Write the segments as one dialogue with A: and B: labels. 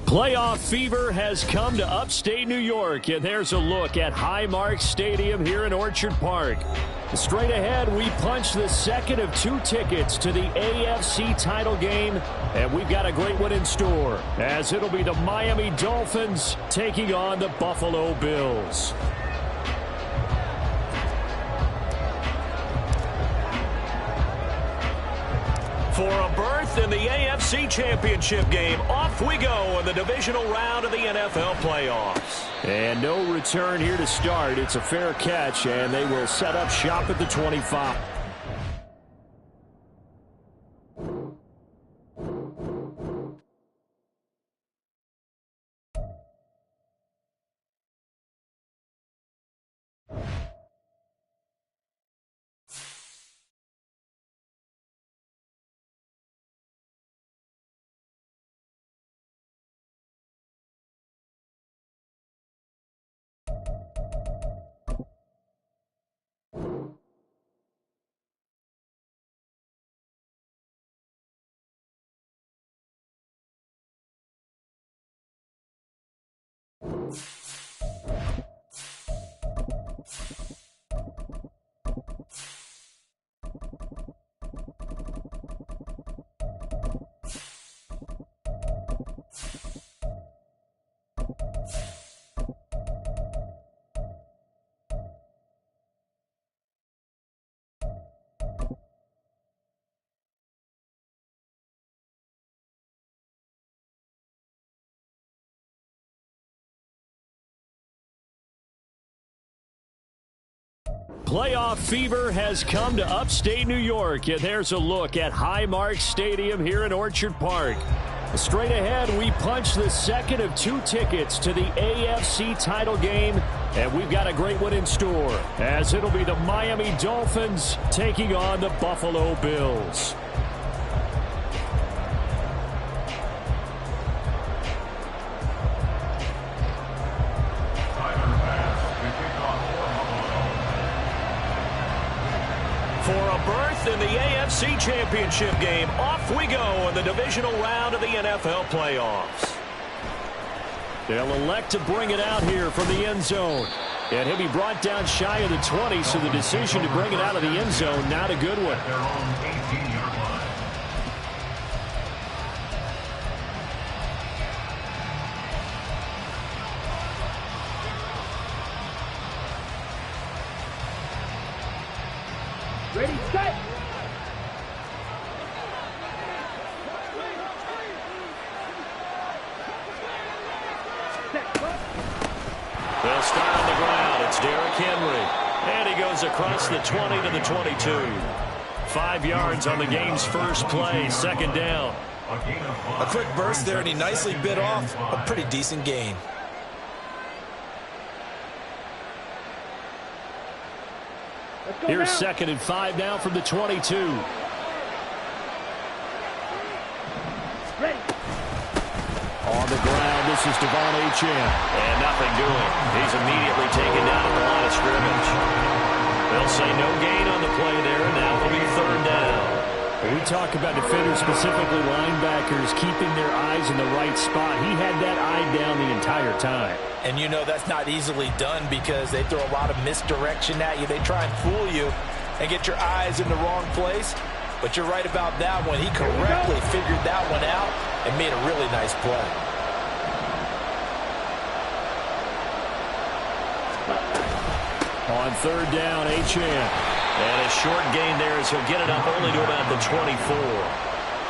A: Playoff fever has come to upstate New York, and there's a look at Highmark Stadium here in Orchard Park. Straight ahead, we punch the second of 2 tickets to the AFC title game, and we've got a great one in store, as it'll be the Miami Dolphins taking on the Buffalo Bills. For a berth in the AFC Championship game, off we go in the divisional round of the NFL playoffs. And no return here to start. It's a fair catch, and they will set up shop at the 25. Playoff fever has come to upstate New York, and there's a look at Highmark Stadium here in Orchard Park. Straight ahead, we punch the second of 2 tickets to the AFC title game, and we've got a great one in store, as it'll be the Miami Dolphins taking on the Buffalo Bills. For a berth in the AFC Championship game, off we go in the divisional round of the NFL playoffs. They'll elect to bring it out here from the end zone. And he'll be brought down shy of the 20, so the decision to bring it out of the end zone, not a good one.
B: Ready, set!
A: They'll start on the ground. It's Derrick Henry. And he goes across the 20 to the 22. 5 yards on the game's first play, second down.
B: A quick burst there, and he nicely bit off a pretty decent gain.
A: Here's 2nd and 5 now from the 22. On the ground, this is Devon Achane. And nothing doing. He's immediately taken down at the line of scrimmage. They'll say no gain on the play there, and that will be 3rd down. When we talk about defenders, specifically linebackers, keeping their eyes in the right spot, he had that eye down the entire time.
B: And you know that's not easily done because they throw a lot of misdirection at you. They try and fool you and get your eyes in the wrong place. But you're right about that one. He correctly figured that one out and made a really nice play.
A: On 3rd down, Achane. And a short gain there as he'll get it up only to about the 24.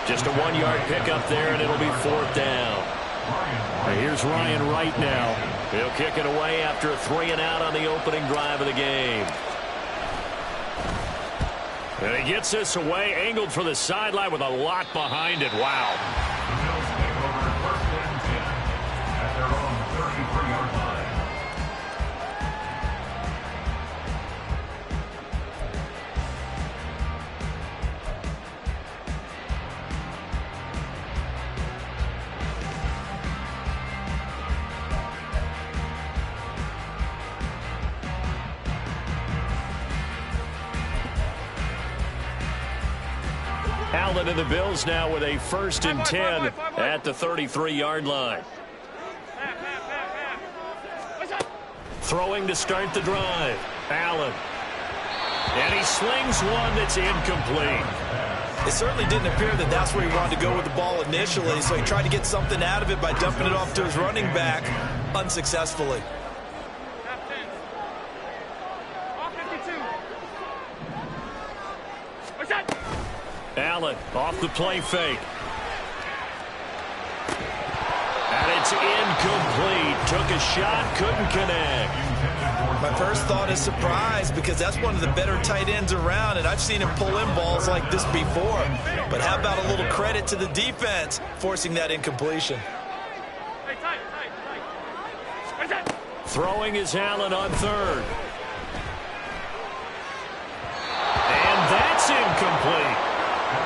A: Just a 1-yard pickup there, and it'll be 4th down. And here's Ryan Wright now. He'll kick it away after a 3-and-out on the opening drive of the game. And he gets this away, angled for the sideline with a lot behind it. Wow.
C: At their own 33-yard line.
A: Allen and the Bills now with a 1st and 10 at the 33-yard line. Throwing to start the drive. Allen. And he slings one that's incomplete.
B: It certainly didn't appear that that's where he wanted to go with the ball initially, so he tried to get something out of it by dumping it off to his running back unsuccessfully.
A: Allen off the play fake. And it's incomplete. Took a shot, couldn't connect.
B: My first thought is surprise because that's one of the better tight ends around, and I've seen him pull in balls like this before. But how about a little credit to the defense forcing that incompletion?
A: Throwing is Allen on 3rd. And that's incomplete.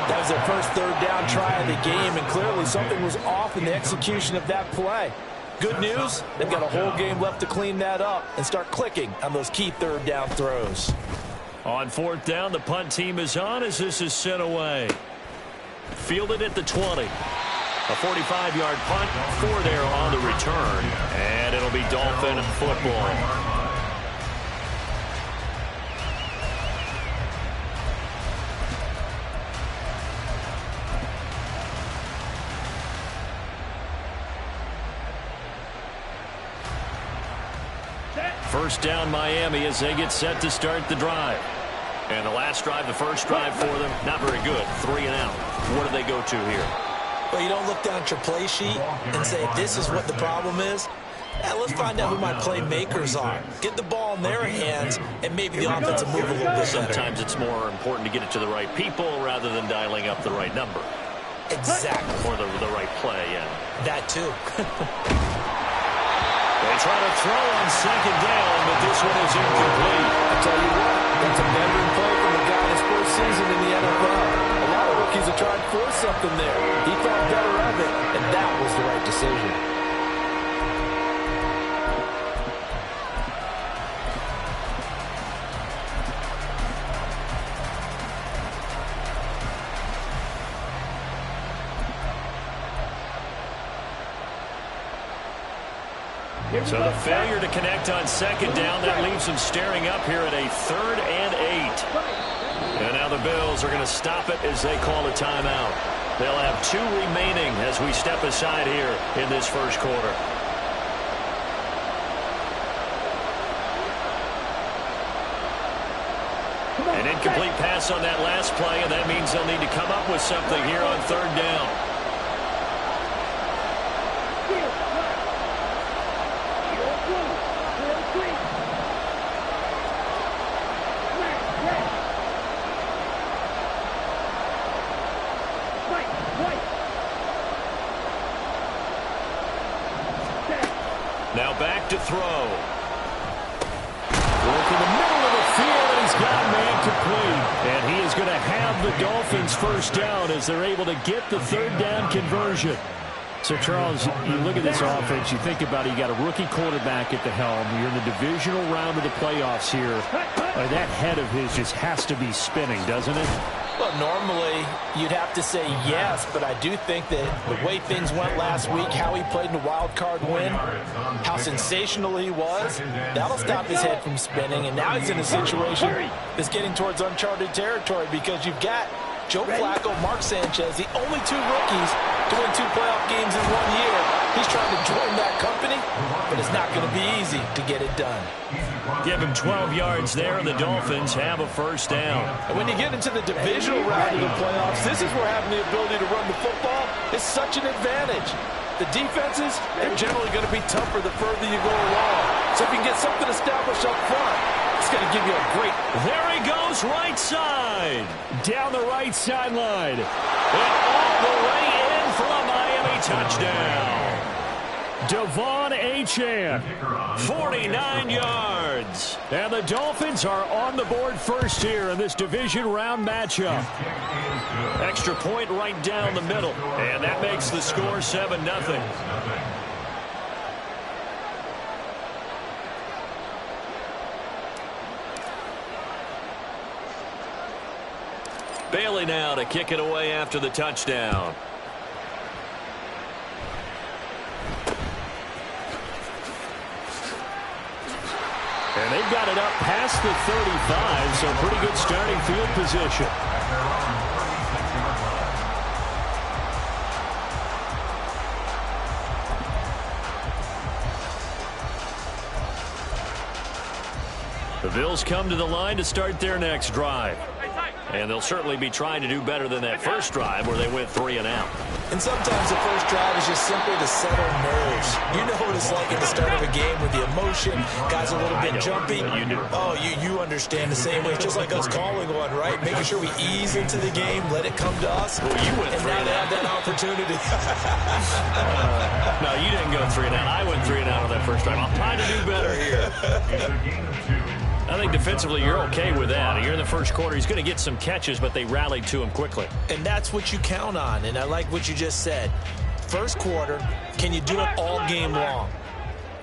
B: That was their first 3rd down try of the game, and clearly something was off in the execution of that play. Good news, they've got a whole game left to clean that up and start clicking on those key 3rd down throws.
A: On 4th down, the punt team is on as this is sent away. Fielded at the 20. A 45-yard punt, 4 there on the return, and it'll be Dolphin football. First down Miami as they get set to start the drive. And the last drive, the first drive for them, not very good. 3-and-out. What do they go to here?
B: Well, you don't look down at your play sheet and say, this is what the problem is. Let's find out who my playmakers are. Get the ball in their hands, and maybe the offense will move a little bit better.
A: Sometimes it's more important to get it to the right people rather than dialing up the right number.
B: Exactly.
A: Or the right play, yeah.
B: That too.
A: They try to throw on 2nd down, but this one is incomplete.
B: I tell you what, that's a veteran play from a guy in his first season in the NFL. A lot of rookies are trying to force something there. He thought better of it, and that was the right decision.
A: So the failure to connect on 2nd down, that leaves them staring up here at a 3rd and 8. And now the Bills are going to stop it as they call a timeout. They'll have 2 remaining as we step aside here in this first quarter. An incomplete pass on that last play, and that means they'll need to come up with something here on 3rd down. Now back to throw. Look in the middle of the field, and he's got a man complete. And he is going to have the Dolphins first down as they're able to get the third down conversion. So, Charles, you look at this offense, you think about it, you got a rookie quarterback at the helm. You're in the divisional round of the playoffs here. That head of his just has to be spinning, doesn't it?
B: Well, normally you'd have to say yes, but I do think that the way things went last week, how he played in the wild card win, how sensational he was, that'll stop his head from spinning. And now he's in a situation that's getting towards uncharted territory because you've got Joe Flacco, Mark Sanchez, the only two rookies to win 2 playoff games in 1 year. He's trying to join that company, but it's not going to be easy to get it done.
A: Give him 12 yards there, and the Dolphins have a first down.
B: And when you get into the divisional round of the playoffs, this is where having the ability to run the football is such an advantage. The defenses, they're generally going to be tougher the further you go along. So if you can get something established up front, it's going to give you a great...
A: There he goes, right side. Down the right sideline. And all the way in for a Miami touchdown. Devon Achane, 49 yards. And the Dolphins are on the board first here in this division round matchup. Extra point right down the middle. And that makes the score 7-0. Bailey now to kick it away after the touchdown. And they've got it up past the 35, so pretty good starting field position. The Bills come to the line to start their next drive. And they'll certainly be trying to do better than that first drive where they went 3 and out.
B: And sometimes the first drive is just simply to settle nerves. You know what it's like at the start of a game with the emotion, guys a little bit jumpy.
A: You do.
B: Oh, you understand the same way. It's just like us calling one, right? Making sure we ease into the game, let it come to us.
A: Well, you went 3 and out.
B: Have that opportunity.
A: No, you didn't go 3 and out. I went 3 and out on that first drive. I'm trying to do better here. I think defensively you're okay with that. You're in the first quarter. He's going to get some catches, but they rallied to him quickly.
B: And that's what you count on, and I like what you just said. First quarter, can you do it all game long?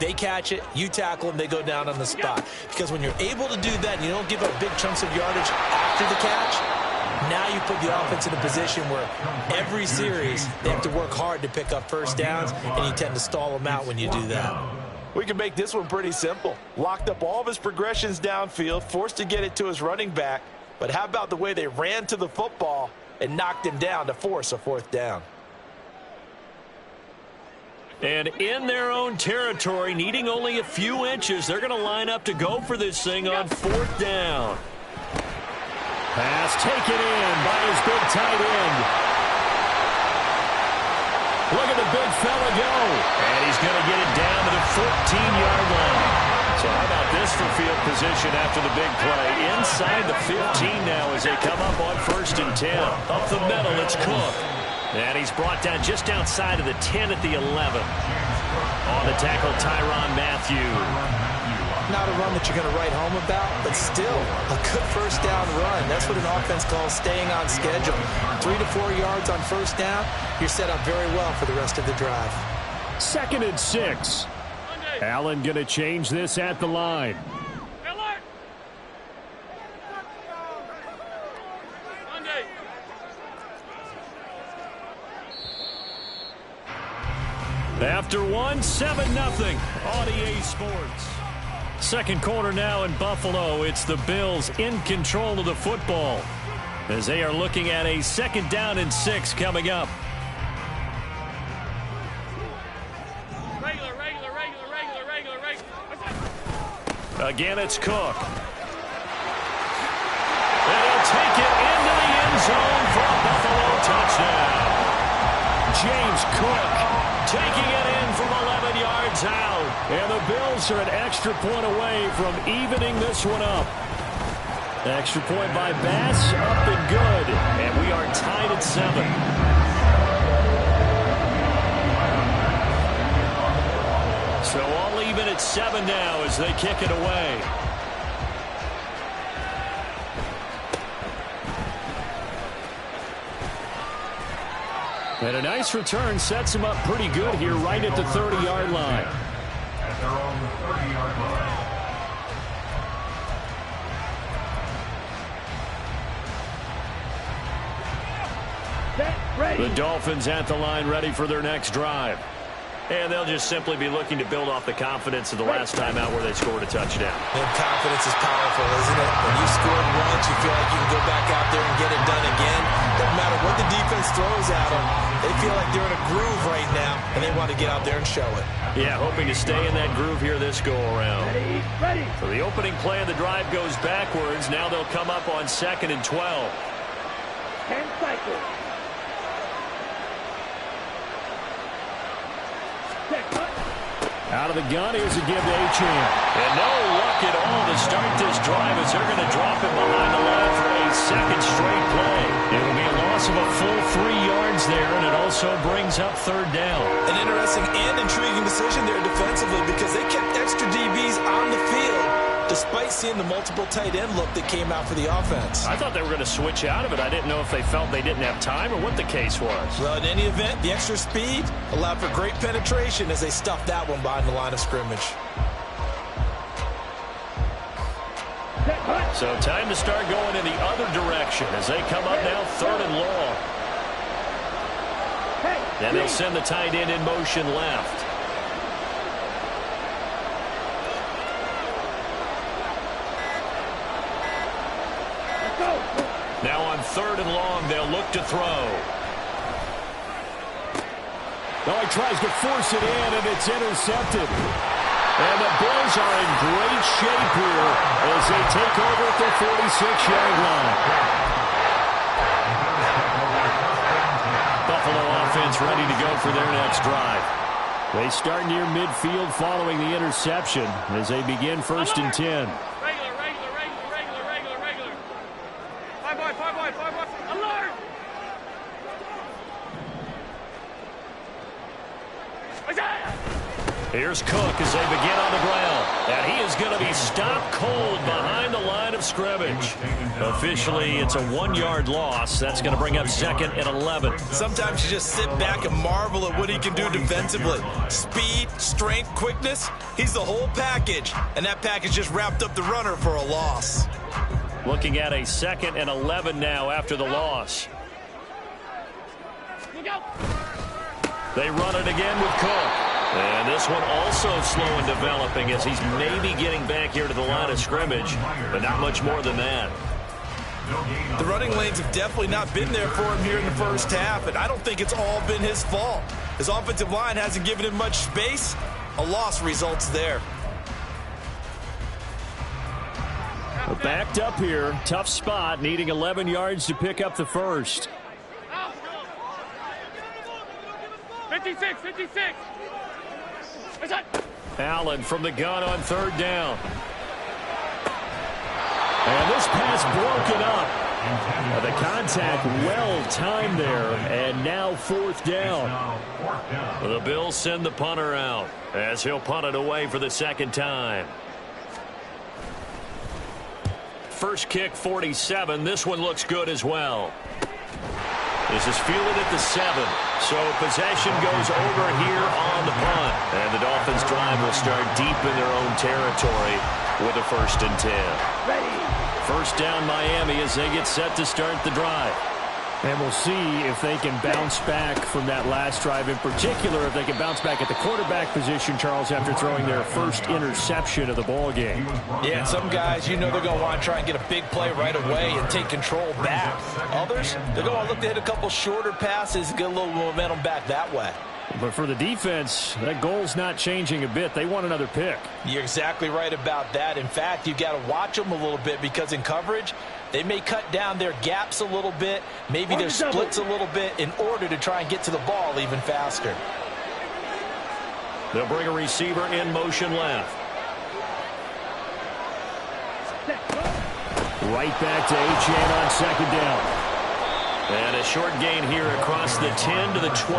B: They catch it, you tackle them, they go down on the spot. Because when you're able to do that and you don't give up big chunks of yardage after the catch, now you put the offense in a position where every series they have to work hard to pick up first downs, and you tend to stall them out when you do that. We can make this one pretty simple. Locked up all of his progressions downfield, forced to get it to his running back. But how about the way they ran to the football and knocked him down to force a 4th down?
A: And in their own territory, needing only a few inches, they're going to line up to go for this thing on 4th down. Pass taken in by his big tight end. Look at the big fella go. And he's going to get it down to the 14-yard line. So how about this for field position after the big play? Inside the 15 now as they come up on 1st and 10. Up the middle, it's Cook. And he's brought down just outside of the 10 at the 11. On the tackle, Tyrann Mathieu.
B: Not a run that you're going to write home about, but still a good first down run. That's what an offense calls staying on schedule. 3 to 4 yards on first down, you're set up very well for the rest of the drive.
A: 2nd and 6. Allen going to change this at the line. After 1, 7-0 on EA Sports. Second quarter now in Buffalo. It's the Bills in control of the football as they are looking at a 2nd down and 6 coming up. Again, it's Cook. And he'll take it into the end zone for a Buffalo touchdown. James Cook taking it in from 11 yards out. And the Bills are an extra point away from evening this one up. Extra point by Bass, up and good. And we are tied at 7. So all it's 7 now as they kick it away. And a nice return sets him up pretty good here right at the 30-yard line.
C: At their own 30-yard line.
A: The Dolphins at the line ready for their next drive.
D: And they'll just simply be looking to build off the confidence of the last time out where they scored a touchdown.
B: And confidence is powerful, isn't it? When you scored once, you feel like you can go back out there and get it done again. Doesn't matter what the defense throws at them. They feel like they're in a groove right now, and they want to get out there and show it.
D: Yeah, hoping to stay in that groove here this go-around.
A: Ready. So the opening play of the drive goes backwards. Now they'll come up on 2nd and 12.
E: 10 cycles.
A: Out of the gun, here's a give to Achane. And no luck at all to start this drive as they're going to drop him behind the line for a second straight play. It will be a loss of a full 3 yards there, and it also brings up 3rd down.
B: An interesting and intriguing decision there defensively because they kept extra DBs on the field despite seeing the multiple tight end look that came out for the offense.
D: I thought they were going to switch out of it. I didn't know if they felt they didn't have time or what the case was.
B: Well, in any event, the extra speed allowed for great penetration as they stuffed that one behind the line of scrimmage.
A: So time to start going in the other direction as they come up now 3rd and long. And they'll send the tight end in motion left. Now on 3rd and long, they'll look to throw. Oh, he tries to force it in, and it's intercepted. And the Bills are in great shape here as they take over at their 46-yard line. Buffalo offense ready to go for their next drive. They start near midfield following the interception as they begin 1st and 10.
E: Alert!
A: Here's Cook as they begin on the ground. And he is going to be stopped cold behind the line of scrimmage. Officially, it's a 1-yard loss. That's going to bring up 2nd and 11.
B: Sometimes you just sit back and marvel at what he can do defensively. Speed, strength, quickness. He's the whole package. And that package just wrapped up the runner for a loss.
A: Looking at a 2nd and 11 now after the loss. They run it again with Cook. And this one also slow in developing as he's maybe getting back here to the line of scrimmage, but not much more than that.
B: The running lanes have definitely not been there for him here in the first half, and I don't think it's all been his fault. His offensive line hasn't given him much space. A loss results there.
A: Backed up here, tough spot, needing 11 yards to pick up the first.
E: 56.
A: Allen from the gun on 3rd down. And this pass broken up. The contact well timed there, and now 4th down. The Bills send the punter out as he'll punt it away for the 2nd time. First kick 47. This one looks good as well. This is fielded at the 7. So possession goes over here on the punt. And the Dolphins drive will start deep in their own territory with a 1st and 10. Ready. 1st down Miami as they get set to start the drive. And we'll see if they can bounce back from that last drive. In particular, if they can bounce back at the quarterback position, Charles, after throwing their first interception of the ball game.
B: Yeah, and some guys, you know they're going to want to try and get a big play right away and take control back. Others, they're going to look to hit a couple shorter passes and get a little momentum back that way.
A: But for the defense, that goal's not changing a bit. They want another pick.
B: You're exactly right about that. In fact, you've got to watch them a little bit because in coverage, they may cut down their gaps a little bit, maybe their splits a little bit in order to try and get to the ball even faster.
A: They'll bring a receiver in motion left. Right back to Achane on 2nd down. And a short gain here across the 10 to the 12.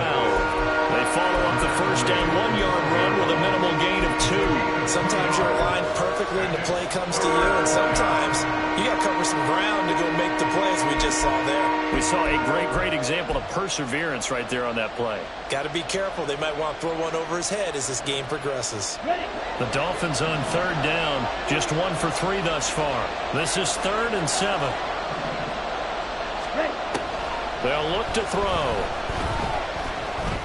A: They follow up the first down 1-yard run with a minimal gain of 2.
B: Sometimes you're aligned perfectly and the play comes to you, and sometimes you got to cover some ground to go make the plays we just saw there.
A: We saw a great example of perseverance right there on that play.
B: Got to be careful. They might want to throw one over his head as this game progresses.
A: The Dolphins on 3rd down, just 1 for 3 thus far. This is 3rd and 7. They'll look to throw.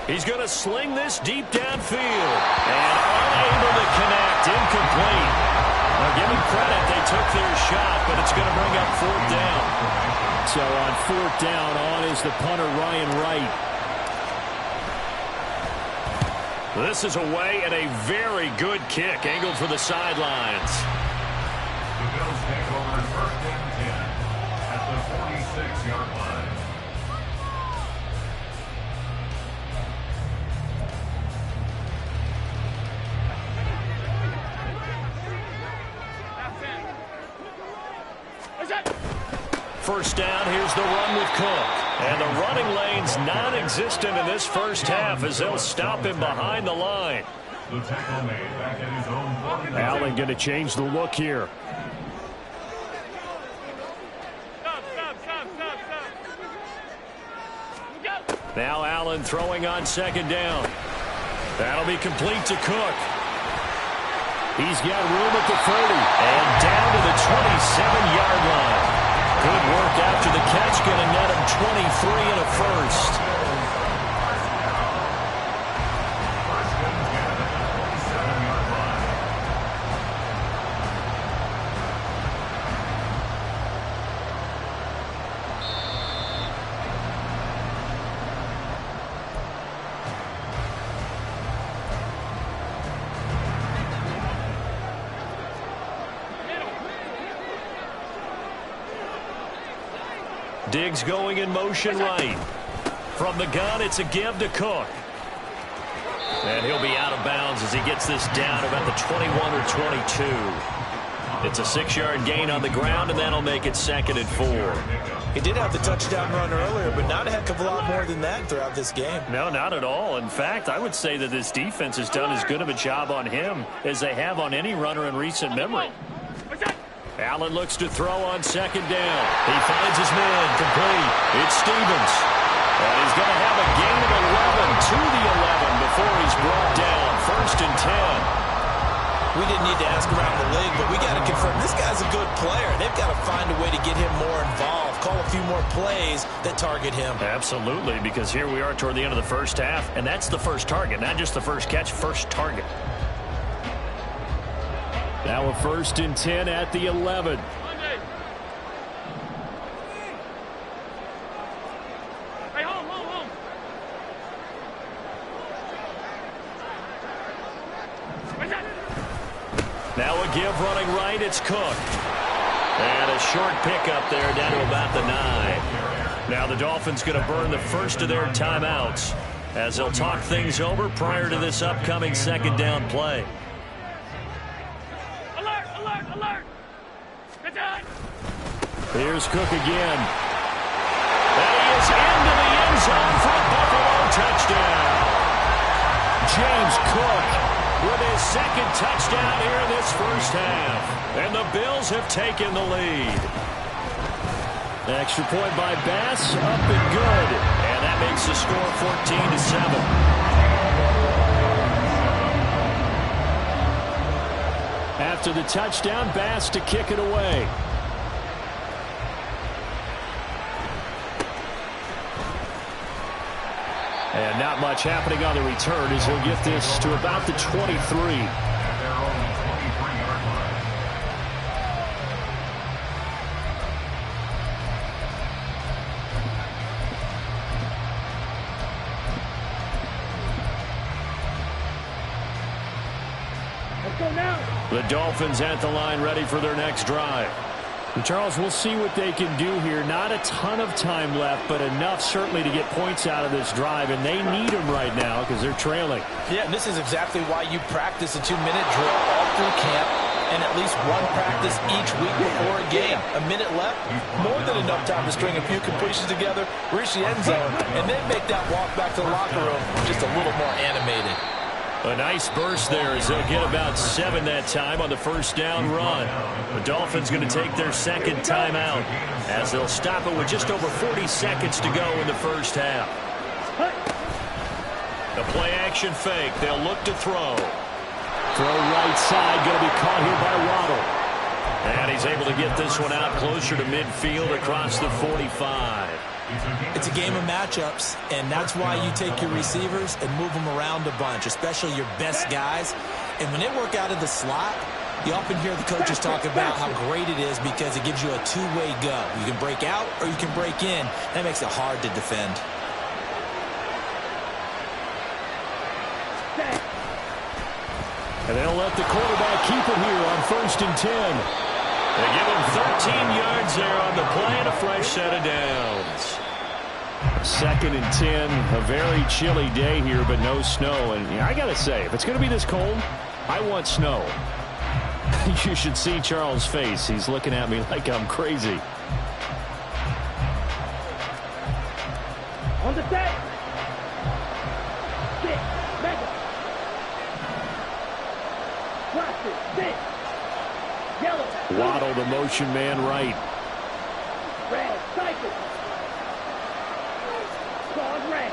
A: He's going to sling this deep downfield. And unable to connect. Incomplete. Now, give him credit. They took their shot, but it's going to bring up 4th down. So on 4th down, on is the punter, Ryan Wright. This is away and a very good kick. Angled for the sidelines.
C: The Bills take over 1st and 10 at the 46-yard line.
A: First down, here's the run with Cook. And the running lane's non-existent in this first half as they'll stop him behind the line.
C: The tackle made back at his own 49.
A: Allen going to change the look here.
E: Stop.
A: Now Allen throwing on 2nd down. That'll be complete to Cook. He's got room at the 30 and down to the 27-yard line. Good work after the catch, going to net him 23 and a first. Diggs going in motion right. From the gun, it's a give to Cook. And he'll be out of bounds as he gets this down about the 21 or 22. It's a 6-yard gain on the ground, and that'll make it 2nd and 4.
B: He did have the touchdown run earlier, but not a heck of a lot more than that throughout this game.
A: No, not at all. In fact, I would say that this defense has done as good of a job on him as they have on any runner in recent memory. Allen looks to throw on 2nd down. He finds his man complete. It's Stevens. And he's going to have a gain of 11 to the 11 before he's brought down. 1st and 10.
B: We didn't need to ask around the league, but we got to confirm this guy's a good player. They've got to find a way to get him more involved, call a few more plays that target him.
A: Absolutely, because here we are toward the end of the first half, and that's the first target, not just the first catch, first target. Now a 1st and 10 at the 11.
E: Hey, home.
A: Now a give running right, it's Cook. And a short pickup there down to about the 9. Now the Dolphins going to burn the first of their timeouts as they'll talk things over prior to this upcoming 2nd down play.
E: Alert! Get down!
A: Here's Cook again. And he is into the end zone for a Buffalo touchdown. James Cook with his 2nd touchdown here in this first half. And the Bills have taken the lead. Extra point by Bass, up and good. And that makes the score 14-7. After the touchdown, Bass to kick it away. And not much happening on the return as he'll get this to about the 23.
C: At their own 23-yard line.
E: Let's go now.
A: The Dolphins at the line ready for their next drive. And Charles, we'll see what they can do here. Not a ton of time left, but enough certainly to get points out of this drive, and they need them right now because they're trailing.
B: Yeah, and this is exactly why you practice a 2-minute drill all through camp. and at least one practice each week before a game. A minute left, more than enough time to string a few completions together, reach the end zone, and then make that walk back to the locker room just a little more animated.
A: A nice burst there as they'll get about 7 that time on the first down run. The Dolphins going to take their second timeout as they'll stop it with just over 40 seconds to go in the first half. The play action fake. They'll look to throw. Throw right side, going to be caught here by Waddle. And he's able to get this one out closer to midfield across the 45.
B: It's a game of matchups, and that's why you take your receivers and move them around a bunch, especially your best guys. And when they work out of the slot, you often hear the coaches talk about how great it is because it gives you a two-way go. You can break out or you can break in. That makes it hard to defend.
A: And they'll let the quarterback keep it here on 1st and 10. They give him 13 yards there on the play and a fresh set of downs. 2nd and 10, a very chilly day here, but no snow. And I got to say, if it's going to be this cold, I want snow. You should see Charles' face. He's looking at me like I'm crazy.
E: On the set. Sit. Mega. Plastic. Sit. Yellow.
A: Waddle, the motion man right.
E: Red. Cycle. Claws red.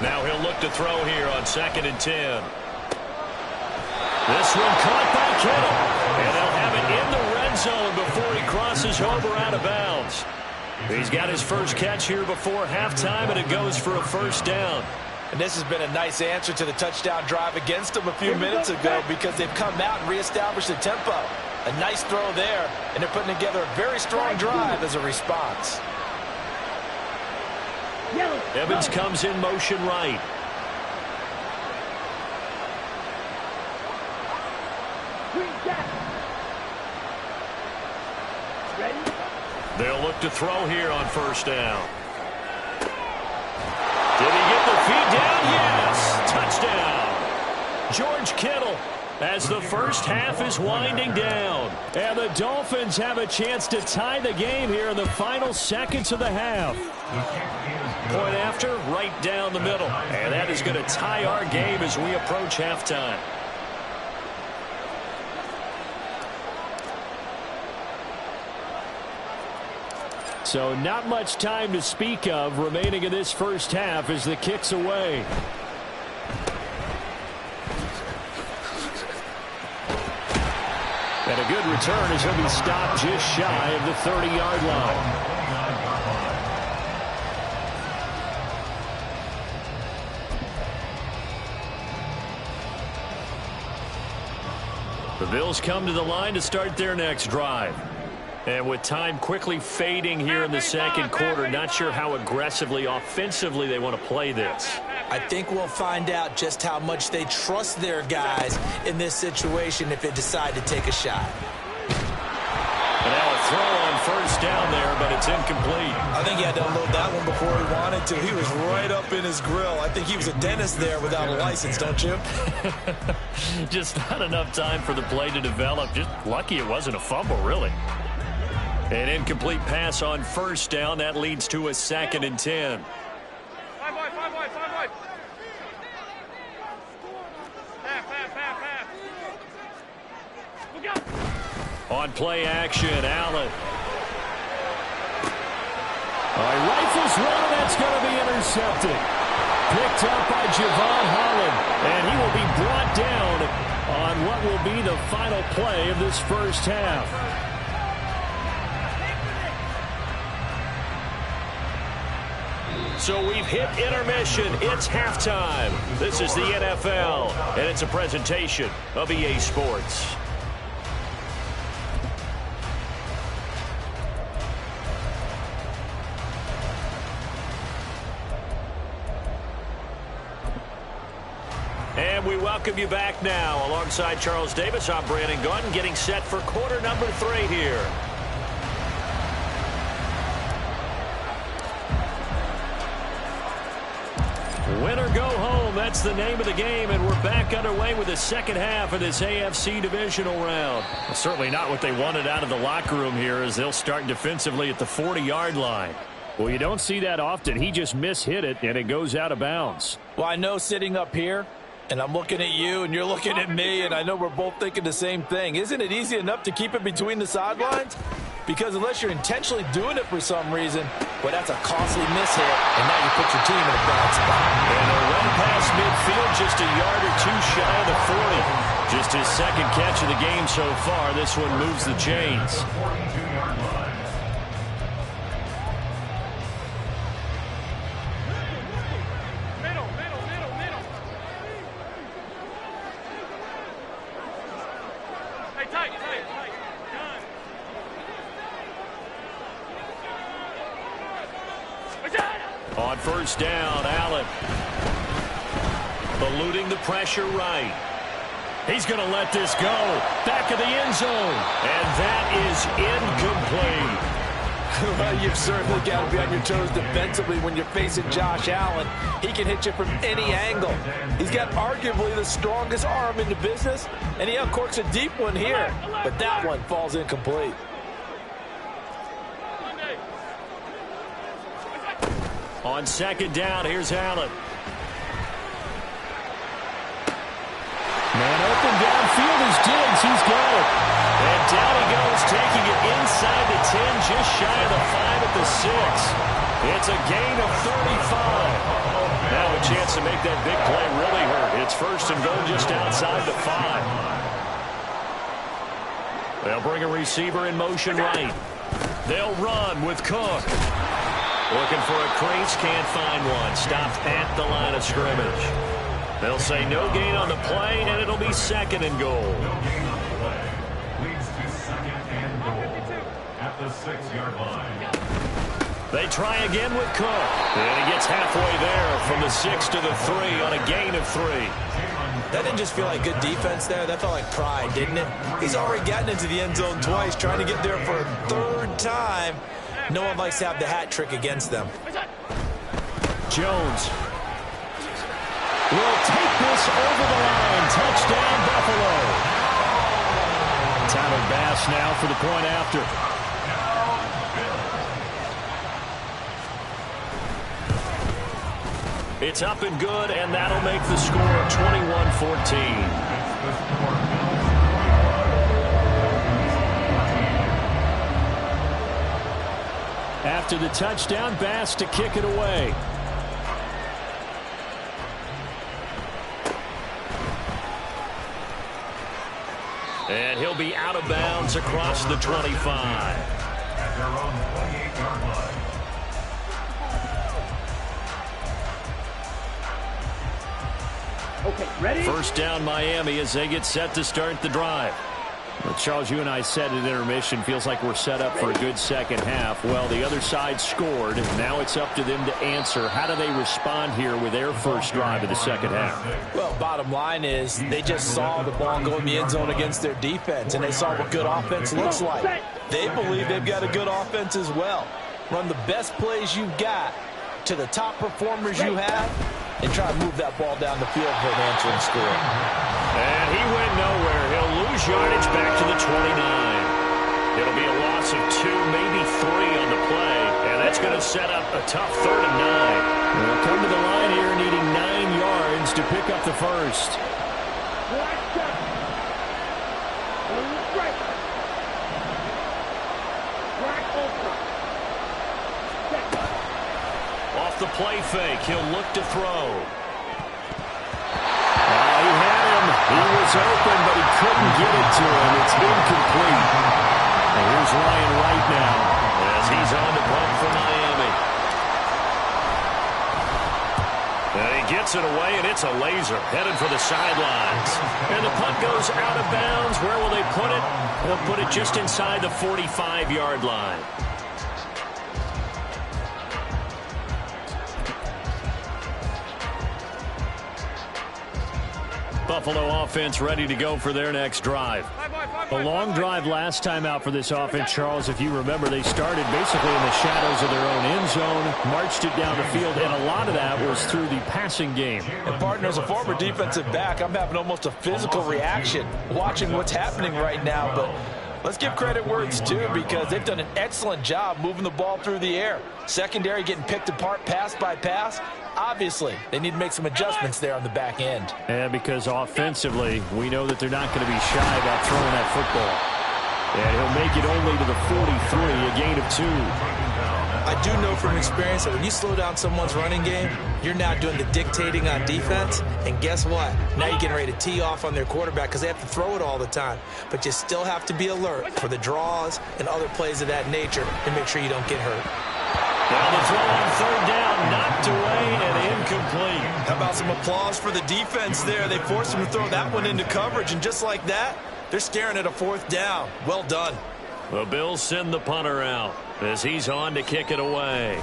A: Now he'll look to throw here on 2nd and 10. This one caught by Kittle. And they'll have it in the red zone before he crosses over out of bounds. He's got his first catch here before halftime, and it goes for a first down.
B: And this has been a nice answer to the touchdown drive against them a few minutes ago because they've come out and reestablished the tempo. A nice throw there, and they're putting together a very strong drive as a response.
A: Evans comes in motion right. They'll look to throw here on 1st down. Did he get the feet down? Yes! Touchdown! George Kittle as the first half is winding down. And the Dolphins have a chance to tie the game here in the final seconds of the half. Point after, right down the middle. And that is going to tie our game as we approach halftime. So not much time to speak of remaining in this first half as the kick's away. And a good return as he'll be stopped just shy of the 30-yard line. The Bills come to the line to start their next drive. And with time quickly fading here in the second quarter, not sure how aggressively, offensively they want to play this.
B: I think we'll find out just how much they trust their guys in this situation if they decide to take a shot.
A: And now a throw on 1st down there, but it's incomplete.
B: I think he had to unload that one before he wanted to. He was right up in his grill. I think he was a dentist there without a license, don't you?
A: Just not enough time for the play to develop. Just lucky it wasn't a fumble, really. An incomplete pass on 1st down. That leads to a 2nd and 10.
E: Five wide. Pass. Look out.
A: On play action, Allen. Rifles one, and that's going to be intercepted. Picked up by Javon Holland, and he will be brought down on what will be the final play of this first half. So we've hit intermission. It's halftime. This is the NFL, and it's a presentation of EA Sports. And we welcome you back now. Alongside Charles Davis, I'm Brandon Gunn, getting set for quarter number 3 here. Win or go home home. That's the name of the game, and we're back underway with the second half of this AFC Divisional round.
D: Well, certainly not what they wanted out of the locker room here, as they'll start defensively at the 40-yard line.
A: Well, you don't see that often. He just mishit it, and it goes out of bounds.
B: Well, I know sitting up here, and I'm looking at you, and you're looking at me, and I know we're both thinking the same thing. Isn't it easy enough to keep it between the sidelines? Because unless you're intentionally doing it for some reason, well, that's a costly mishit, and now you put your team in a bad spot.
A: And a run past midfield, just a yard or two shy of the 40. Just his second catch of the game so far. This one moves the chains.
C: 42-yard line.
E: Middle. Hey, tight. Done.
A: On first down, Allen. Eluding the pressure right. He's going to let this go. Back of the end zone. And that is incomplete.
B: Well, you've certainly got to be on your toes defensively when you're facing Josh Allen. He can hit you from any angle. He's got arguably the strongest arm in the business, and he uncorks a deep one here. But that one falls incomplete.
A: On second down, here's Allen. Man open downfield is Diggs. He's got it. And down he goes, taking it inside the 10, just shy of the 5 at the 6. It's a gain of 35. Now a chance to make that big play really hurt. It's first and goal just outside the 5. They'll bring a receiver in motion right. They'll run with Cook. Looking for a crease, can't find one. Stopped at the line of scrimmage. They'll say no gain on the play, and it'll be second and goal.
C: No gain on the play. Leads to second and goal at the 6-yard line.
A: They try again with Cook. And he gets halfway there from the 6 to the 3 on a gain of 3.
B: That didn't just feel like good defense there. That felt like pride, didn't it? He's already gotten into the end zone twice, trying to get there for a third time. No one likes to have the hat trick against them.
A: Jones will take this over the line. Touchdown, Buffalo. Tyler Bass now for the point after. It's up and good, and that'll make the score 21-14. After the touchdown, Bass to kick it away. And he'll be out of bounds across the 25.
C: At their own 28-yard line.
E: Okay, ready?
A: First down, Miami, as they get set to start the drive. Well, Charles, you and I said at intermission, feels like we're set up for a good second half. Well, the other side scored. Now it's up to them to answer. How do they respond here with their first drive of the second half?
B: Well, bottom line is they just saw the ball go in the end zone against their defense, and they saw what good offense looks like. They believe they've got a good offense as well. Run the best plays you've got to the top performers you have, and try to move that ball down the field for an answering score.
A: And he went nowhere. He'll lose yardage back to the 29. It'll be a loss of 2, maybe 3 on the play, and that's going to set up a tough 3rd and 9. They'll come to the line here needing 9 yards to pick up the first. Off the play fake, he'll look to throw. He had him. He was open, but he couldn't get it to him. It's incomplete. And here's Ryan Wright now as he's on the punt for Miami. And he gets it away, and it's a laser headed for the sidelines. And the punt goes out of bounds. Where will they put it? They'll put it just inside the 45-yard line. Buffalo offense ready to go for their next drive. A long drive last time out for this offense, Charles. If you remember, they started basically in the shadows of their own end zone, marched it down the field, and a lot of that was through the passing game.
B: And, partner, as a former defensive back, I'm having almost a physical reaction watching what's happening right now. But let's give credit where it's due, because they've done an excellent job moving the ball through the air. Secondary getting picked apart pass by pass. Obviously, they need to make some adjustments there on the back end.
A: Yeah, because offensively, we know that they're not going to be shy about throwing that football. And he'll make it only to the 43, a gain of 2.
B: I do know from experience that when you slow down someone's running game, you're now doing the dictating on defense. And guess what? Now you're getting ready to tee off on their quarterback because they have to throw it all the time. But you still have to be alert for the draws and other plays of that nature to make sure you don't get hurt.
D: Now the throw on third down, knocked away and incomplete.
B: How about some applause for the defense there? They forced him to throw that one into coverage, and just like that, they're staring at a 4th down. Well done.
D: The Bills send the punter out as he's on to kick it away.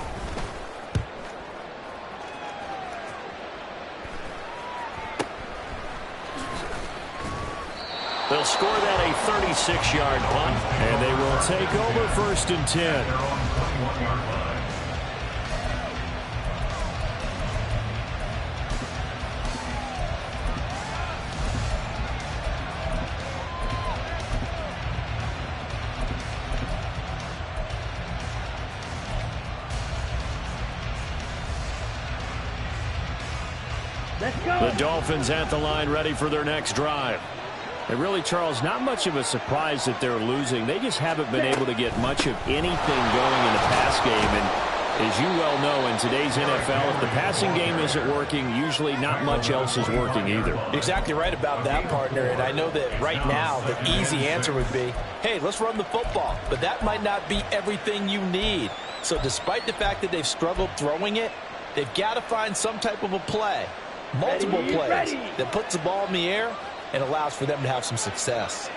D: They'll score that a 36-yard punt,
A: and they will take over 1st and 10. The Dolphins at the line, ready for their next drive. And really, Charles, not much of a surprise that they're losing. They just haven't been able to get much of anything going in the pass game. And as you well know, in today's NFL, if the passing game isn't working, usually not much else is working either.
B: You're exactly right about that, partner. And I know that right now the easy answer would be, hey, let's run the football. But that might not be everything you need. So despite the fact that they've struggled throwing it, they've got to find some type of a play. Multiple plays that puts the ball in the air and allows for them to have some success.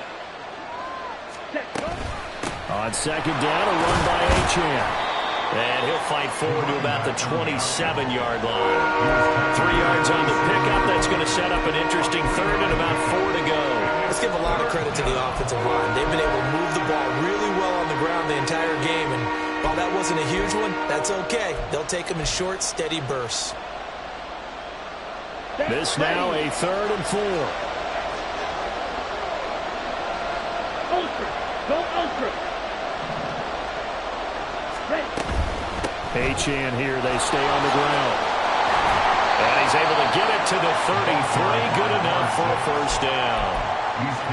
A: On 2nd down, a run by Achane.
D: and he'll fight forward to about the 27-yard line. 3 yards on the pickup. That's going to set up an interesting 3rd and about 4 to go.
B: Let's give a lot of credit to the offensive line. They've been able to move the ball really well on the ground the entire game, and while that wasn't a huge one, that's okay. They'll take them in short, steady bursts.
A: This now a 3rd and 4.
E: Ultra. Go ultra.
A: Achane here. They stay on the ground.
D: And he's able to get it to the 33. Good enough for a 1st down.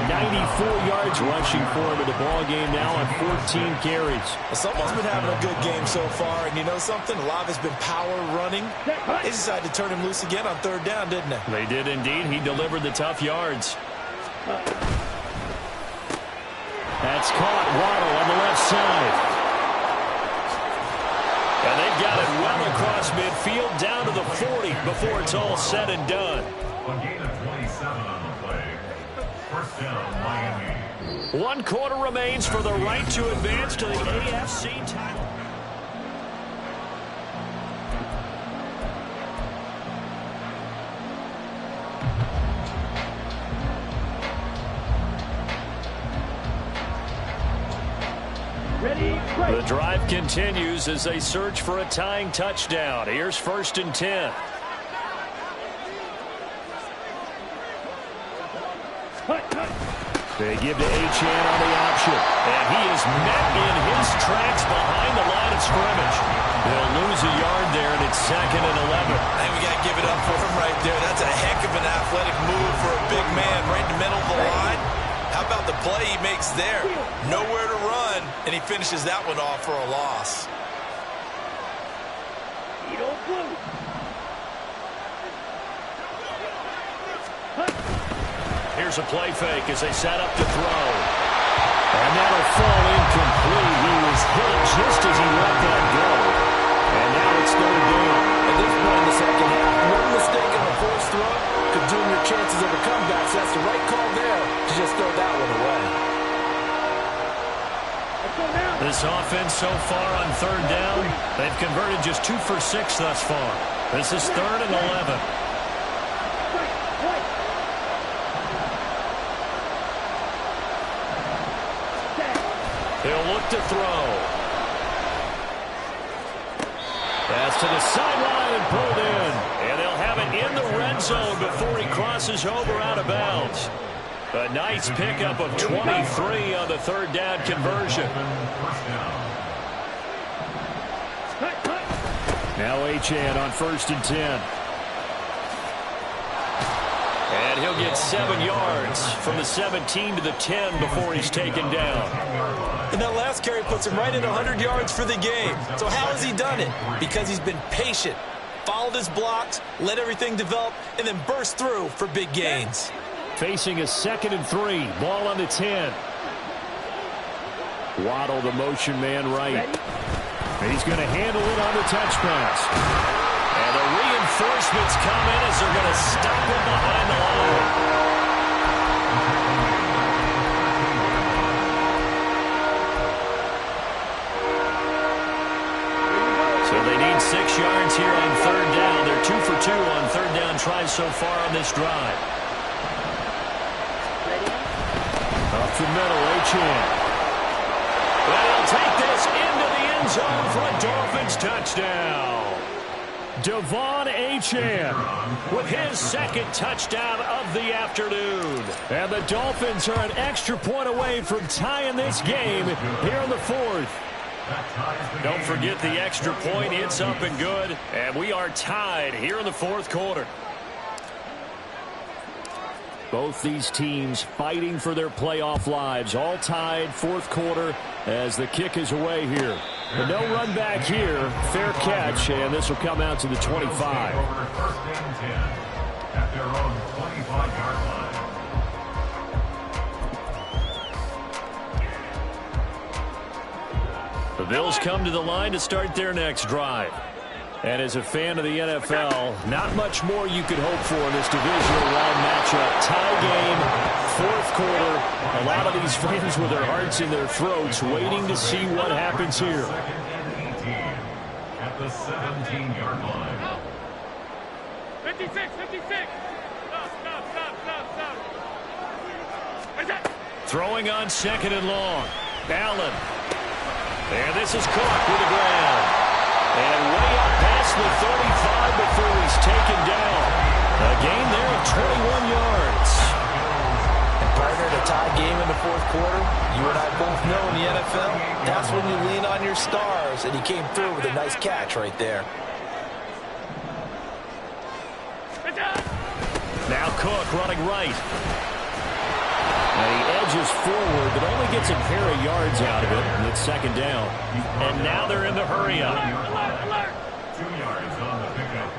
A: 94 yards rushing for him in the ball game now on 14 carries.
B: Well, someone's been having a good game so far, and you know something? A lot of it's been power running. They decided to turn him loose again on 3rd down, didn't they?
A: They did indeed. He delivered the tough yards. That's caught. Waddle on the left side.
D: And they've got it well across midfield down to the 40 before it's all said and done.
C: A gain of 27 on the play. 1st down, Miami.
D: 1 quarter remains for the right to advance to the AFC title. The drive continues as they search for a tying touchdown. Here's 1st and 10.
A: They give to Achane on the option.
D: And he is met in his tracks behind the line of scrimmage.
A: They'll lose a yard there, and it's 2nd and 11.
B: I think we got to give it up for him right there. That's a heck of an athletic move for a big man right in the middle of the line. How about the play he makes there? Nowhere to run, and he finishes that one off for a loss.
D: Here's a play fake as they set up to throw.
A: And that'll fall incomplete. He was hit just as he let that go. And now it's 3rd down.
B: At this point in the second half, one mistake on the forced throw could doom your chances of a comeback. So that's the right call there to just throw that one away.
D: This offense so far on 3rd down, they've converted just 2 for 6 thus far. This is 3rd and 11. to throw. Pass to the sideline and pulled in. And they'll have it in the red zone before he crosses over out of bounds. A nice pickup of 23 on the third down conversion.
A: Now Achane on 1st and 10.
D: And he'll get 7 yards from the 17 to the 10 before he's taken down.
B: And that last carry puts him right at 100 yards for the game. So how has he done it? Because he's been patient, followed his blocks, let everything develop, and then burst through for big gains.
A: Facing a 2nd and 3. Ball on the 10. Waddle, the motion man right. He's going to handle it on the touch pass.
D: And the reinforcements come in as they're going to stop him behind the line. So they need 6 yards here on 3rd down. They're 2 for 2 on 3rd down tries so far on this drive.
A: Up the middle, Achane.
D: Well, he'll take this into the end zone for a Dolphins touchdown.
A: Devon Achane
D: With his 2nd touchdown of the afternoon.
A: And the Dolphins are an extra point away from tying this game here in the 4th.
D: Don't forget the extra point. It's up and good. And we are tied here in the 4th quarter.
A: Both these teams fighting for their playoff lives. All tied 4th quarter as the kick is away here. But no run back here. Fair catch, and this will come out to the 25.
C: First and 10 at their own 25-yard line.
A: The Bills come to the line to start their next drive. And as a fan of the NFL, not much more you could hope for in this divisional round matchup. Tie game, 4th quarter. A lot of these fans with their hearts in their throats waiting to see what happens here.
C: 2nd and 18 at the 17-yard line.
E: 56, 56. Stop.
D: Throwing on 2nd and long. Allen. And this is Cook with the ground. And way up past the 35 before he's taken down. A gain there of 21 yards.
B: And partner, a tie game in the 4th quarter, you and I both know in the NFL, that's when you lean on your stars, and he came through with a nice catch right there.
D: Now Cook running right.
A: And he edges forward, but only gets a pair of yards out of it, and it's 2nd down.
D: And now they're in the hurry up.
C: 2 yards on the pickup.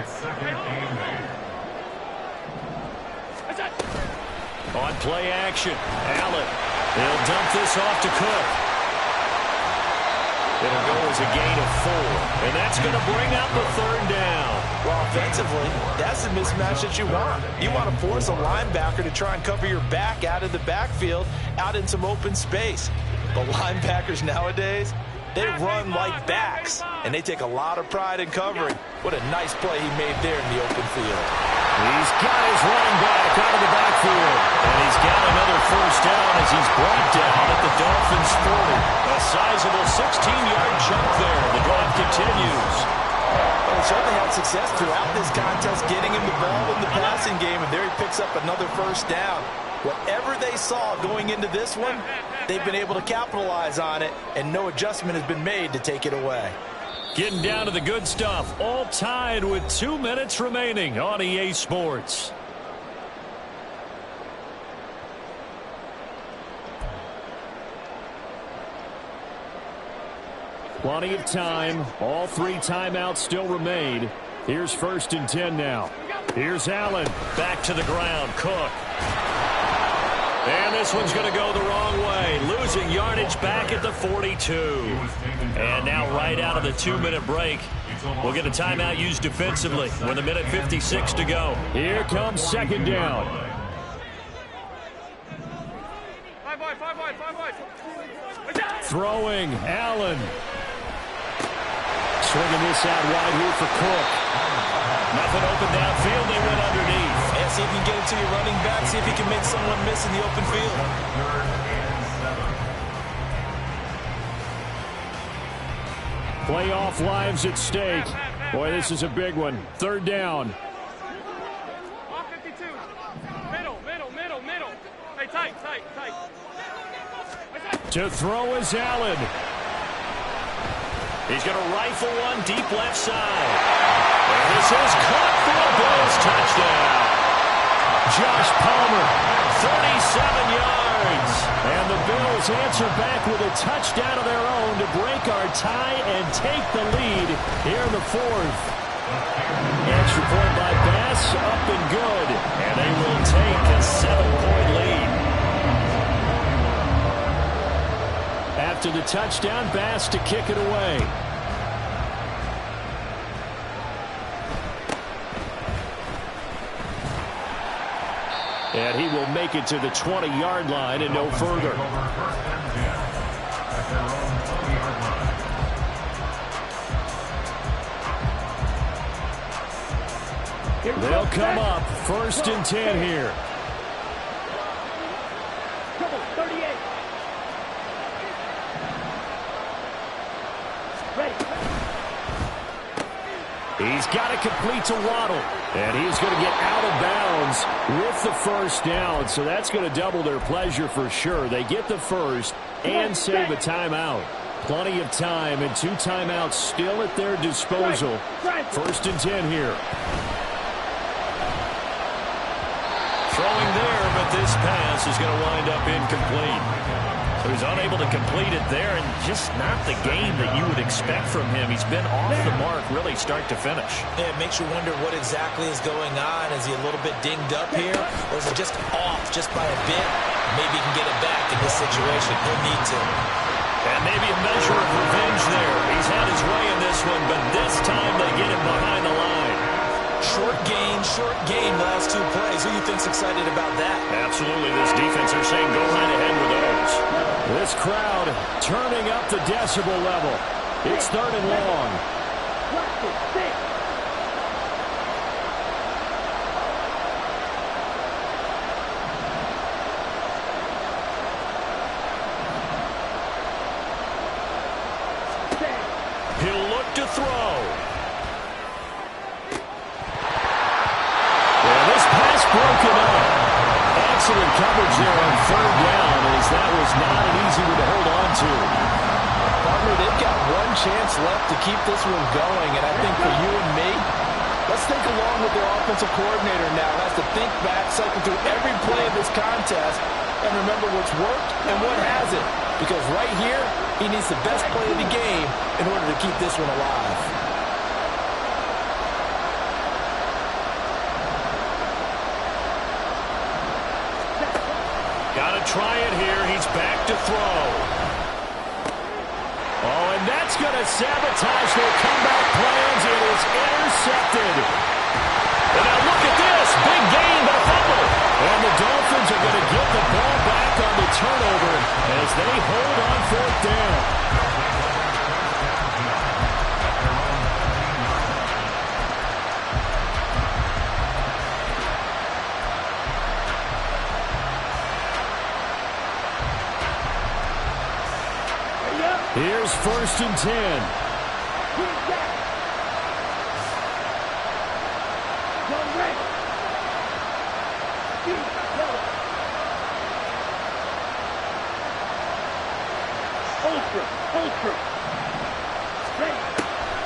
C: It's 2nd and 8.
D: On play action, Allen. They'll dump this off to Cook. It'll go as a gain of 4. And that's going to bring up the 3rd down.
B: Well, offensively, that's the mismatch that you want. You want to force a linebacker to try and cover your back out of the backfield, out in some open space. But linebackers nowadays, they run like backs, and they take a lot of pride in covering. What a nice play he made there in the open field.
A: He's got his running back out of the backfield.
D: And he's got another 1st down as he's brought down at the Dolphins' 40. A sizable 16-yard chunk there. The drive continues.
B: Well, he certainly had success throughout this contest, getting him the ball in the passing game, and there he picks up another 1st down. Whatever they saw going into this one, they've been able to capitalize on it, and no adjustment has been made to take it away.
D: Getting down to the good stuff. All tied with 2 minutes remaining on EA Sports.
A: Plenty of time. All 3 timeouts still remain. Here's 1st and 10 now. Here's Allen.
D: Back to the ground. Cook. And this one's going to go the wrong way. Losing yardage back at the 42. And now right out of the 2-minute break, we'll get a timeout used defensively with 1:56 to go.
A: Here comes 2nd down.
E: 5 wide.
A: Throwing, Allen. Swinging this out wide here for Cook.
D: Nothing open downfield. They went underneath.
B: And see if you can get it to your running back. See if you can make someone miss in the open field.
A: Playoff lives at stake. Boy, this is a big one. Third down.
E: Off 52. Middle. Hey, tight.
A: To throw is Allen.
D: He's going to rifle one deep left side. And this is caught for a Bills touchdown.
A: Josh Palmer,
D: 37 yards.
A: and the Bills answer back with a touchdown of their own to break our tie and take the lead here in the fourth. Extra point by Bass, up and good.
D: And they will take a 7-point lead.
A: After the touchdown, Bass to kick it away. And he will make it to the 20-yard line and no further. They'll come up 1st and 10 here.
E: Come on, 38.
A: He's got to complete to Waddle. And he's going to get out of bounds with the first down. So that's going to double their pleasure for sure. They get the first and save a timeout. Plenty of time and 2 timeouts still at their disposal. 1st and 10 here.
D: Throwing there, but this pass is going to wind up incomplete. So he's unable to complete it there, and just not the game that you would expect from him. He's been off the mark really start to finish.
B: Yeah, it makes you wonder what exactly is going on. Is he a little bit dinged up here, or is it just off just by a bit? Maybe he can get it back in this situation. He'll need to.
D: And maybe a measure of revenge there. He's had his way in this one, but this time they get him behind the line.
B: Short gain, last 2 plays. Who do you think's excited about that?
D: Absolutely, this defense are saying go right ahead with those.
A: This crowd turning up the decibel level. It's 3rd and long.
D: He'll look to throw.
A: Broken up. Excellent coverage there on 3rd down, as that was not an easy one to hold on to.
B: Partner, they've got 1 chance left to keep this one going, and I think for you and me, let's think along with their offensive coordinator now. Has to think back, cycle through every play of this contest, and remember what's worked and what hasn't. Because right here, he needs the best play of the game in order to keep this one alive.
D: Try it here. He's back to throw.
A: Oh, and that's going to sabotage their comeback plans. It is intercepted.
D: And now look at this. Big gain, but a fumble.
A: And the Dolphins are going to get the ball back on the turnover as they hold on 4th down. Here's 1st and 10.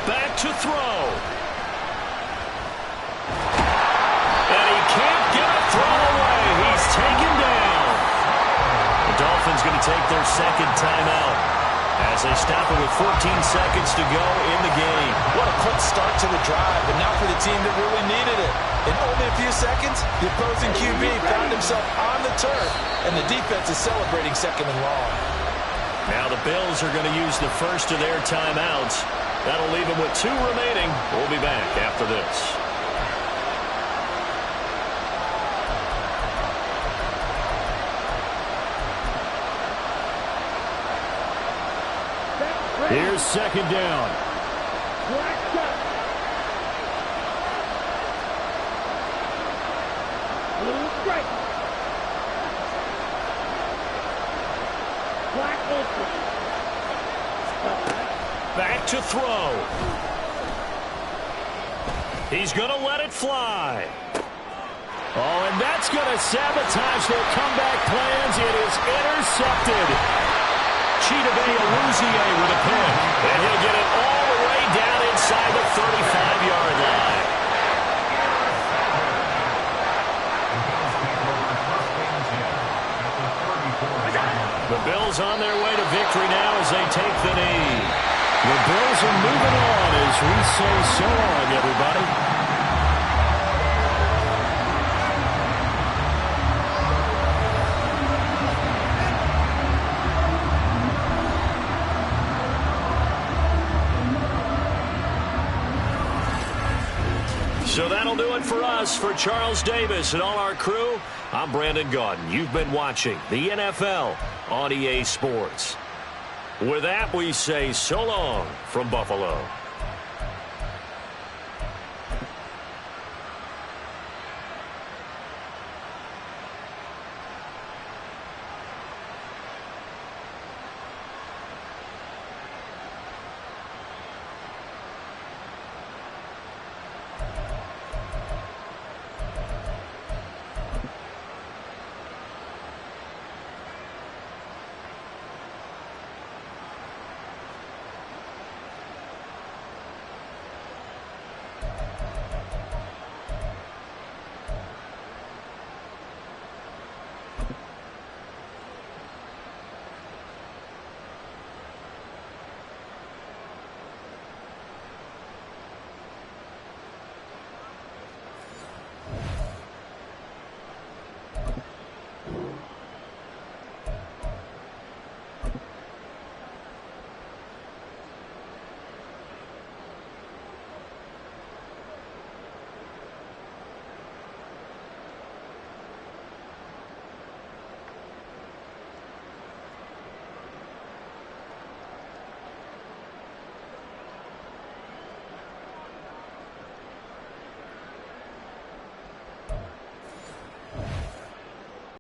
D: Back to throw. And he can't get a throw away. He's taken down. The Dolphins going to take their 2nd timeout as they stop it with 14 seconds to go in the game.
B: What a quick start to the drive, but not for the team that really needed it. In only a few seconds, the opposing QB found himself on the turf, and the defense is celebrating 2nd and long.
D: Now the Bills are going to use the first of their timeouts. That'll leave them with 2 remaining. We'll be back after this.
A: Here's 2nd down.
D: Back back to throw. He's going to let it fly.
A: Oh, and that's going to sabotage their comeback plans. It is intercepted.
D: Chidobe with a pick.
A: And he'll get it all the way down inside the 35-yard line.
D: The Bills on their way to victory now as they take the knee.
A: The Bills are moving on as we say so long, everybody.
D: So that'll do it for us. For Charles Davis and all our crew, I'm Brandon Gaudin. You've been watching the NFL on EA Sports. With that, we say so long from Buffalo.